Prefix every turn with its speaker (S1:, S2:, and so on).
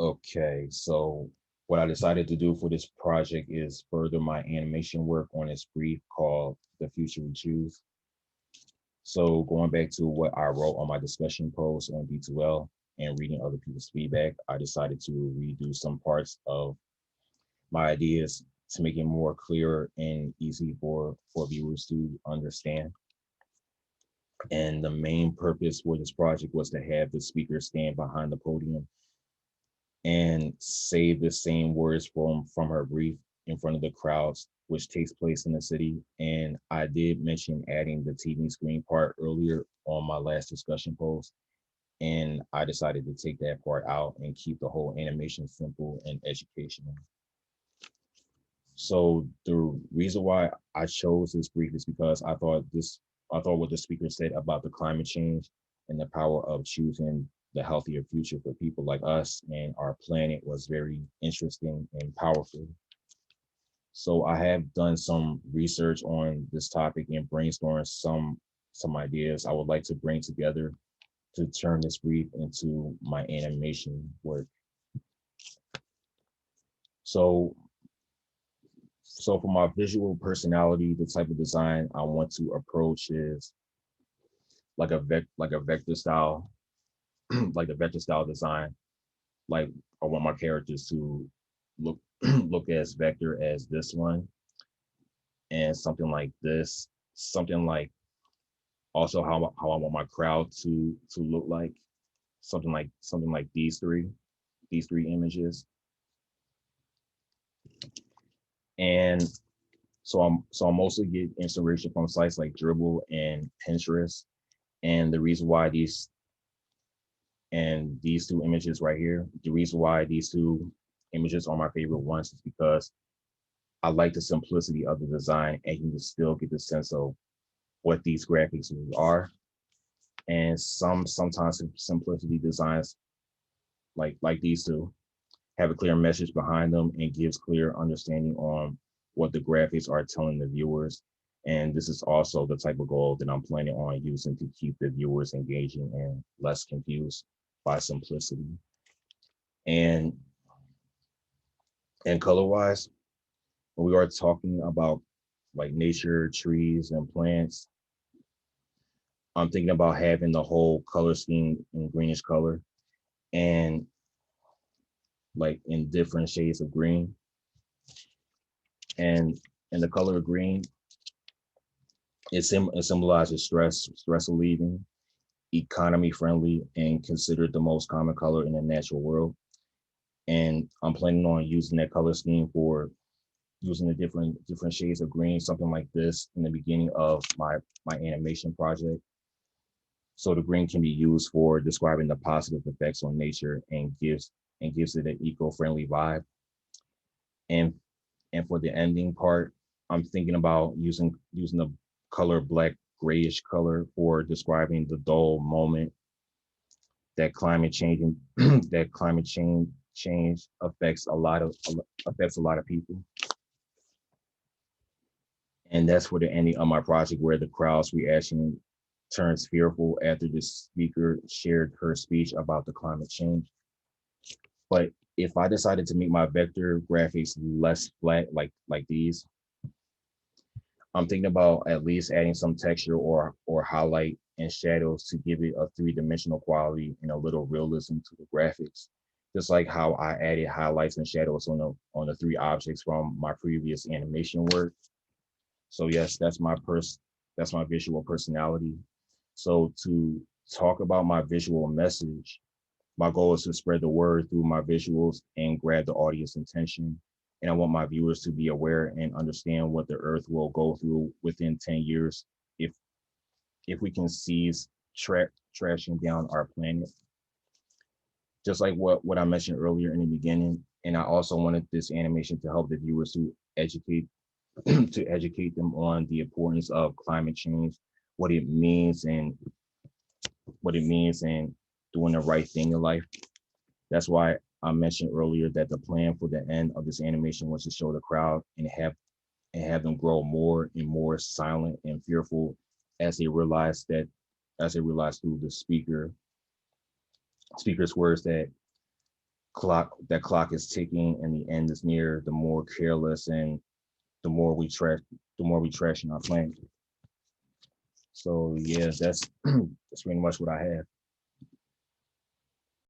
S1: Okay, so what I decided to do for this project is further my animation work on this brief called The Future We Choose. So going back to what I wrote on my discussion post on D2L and reading other people's feedback, I decided to redo some parts of my ideas to make it more clear and easy for viewers to understand. And the main purpose for this project was to have the speaker stand behind the podium and say the same words from her brief in front of the crowds, which takes place in the city. And I did mention adding the TV screen part earlier on my last discussion post, and I decided to take that part out and keep the whole animation simple and educational. So the reason why I chose this brief is because I thought what the speaker said about the climate change and the power of choosing the healthier future for people like us and our planet was very interesting and powerful. So I have done some research on this topic and brainstormed some ideas I would like to bring together to turn this brief into my animation work. So so for my visual personality, the type of design I want to approach is like a vector style, like a vector style design. Like I want my characters to look look as vector as this one and something like this, something like also how I want my crowd to look like, something like these three images. And so I mostly get inspiration from sites like Dribble and Pinterest. And the reason why these two images right here, the reason why these two images are my favorite ones is because I like the simplicity of the design and you can still get the sense of what these graphics really are. And sometimes simplicity designs like these two have a clear message behind them and gives clear understanding on what the graphics are telling the viewers. And this is also the type of goal that I'm planning on using to keep the viewers engaging and less confused by simplicity. And and color wise, when we are talking about like nature, trees, and plants, I'm thinking about having the whole color scheme in greenish color and like in different shades of green. And in the color of green, it symbolizes stress relieving, economy friendly, and considered the most common color in the natural world. And I'm planning on using that color scheme for using the different shades of green, something like this in the beginning of my animation project. So the green can be used for describing the positive effects on nature and gives it an eco-friendly vibe. And and for the ending part, I'm thinking about using the color black grayish color for describing the dull moment that climate change that climate change affects a lot of people. And that's for the ending of my project where the crowd's reaction turns fearful after the speaker shared her speech about the climate change. But if I decided to make my vector graphics less flat like these, I'm thinking about at least adding some texture or highlight and shadows to give it a three-dimensional quality and a little realism to the graphics. Just like how I added highlights and shadows on the three objects from my previous animation work. So yes, that's my visual personality. So to talk about my visual message, my goal is to spread the word through my visuals and grab the audience attention. And I want my viewers to be aware and understand what the earth will go through within 10 years if if we can cease trashing down our planet. Just like what I mentioned earlier in the beginning. And I also wanted this animation to help the viewers to educate to educate them on the importance of climate change, what it means and what it means and doing the right thing in life. That's why I mentioned earlier that the plan for the end of this animation was to show the crowd and have them grow more and more silent and fearful as they realize that as they realize through the speaker's words that clock is ticking and the end is near, the more careless and the more we trash in our planet. So yeah, that's that's pretty much what I have.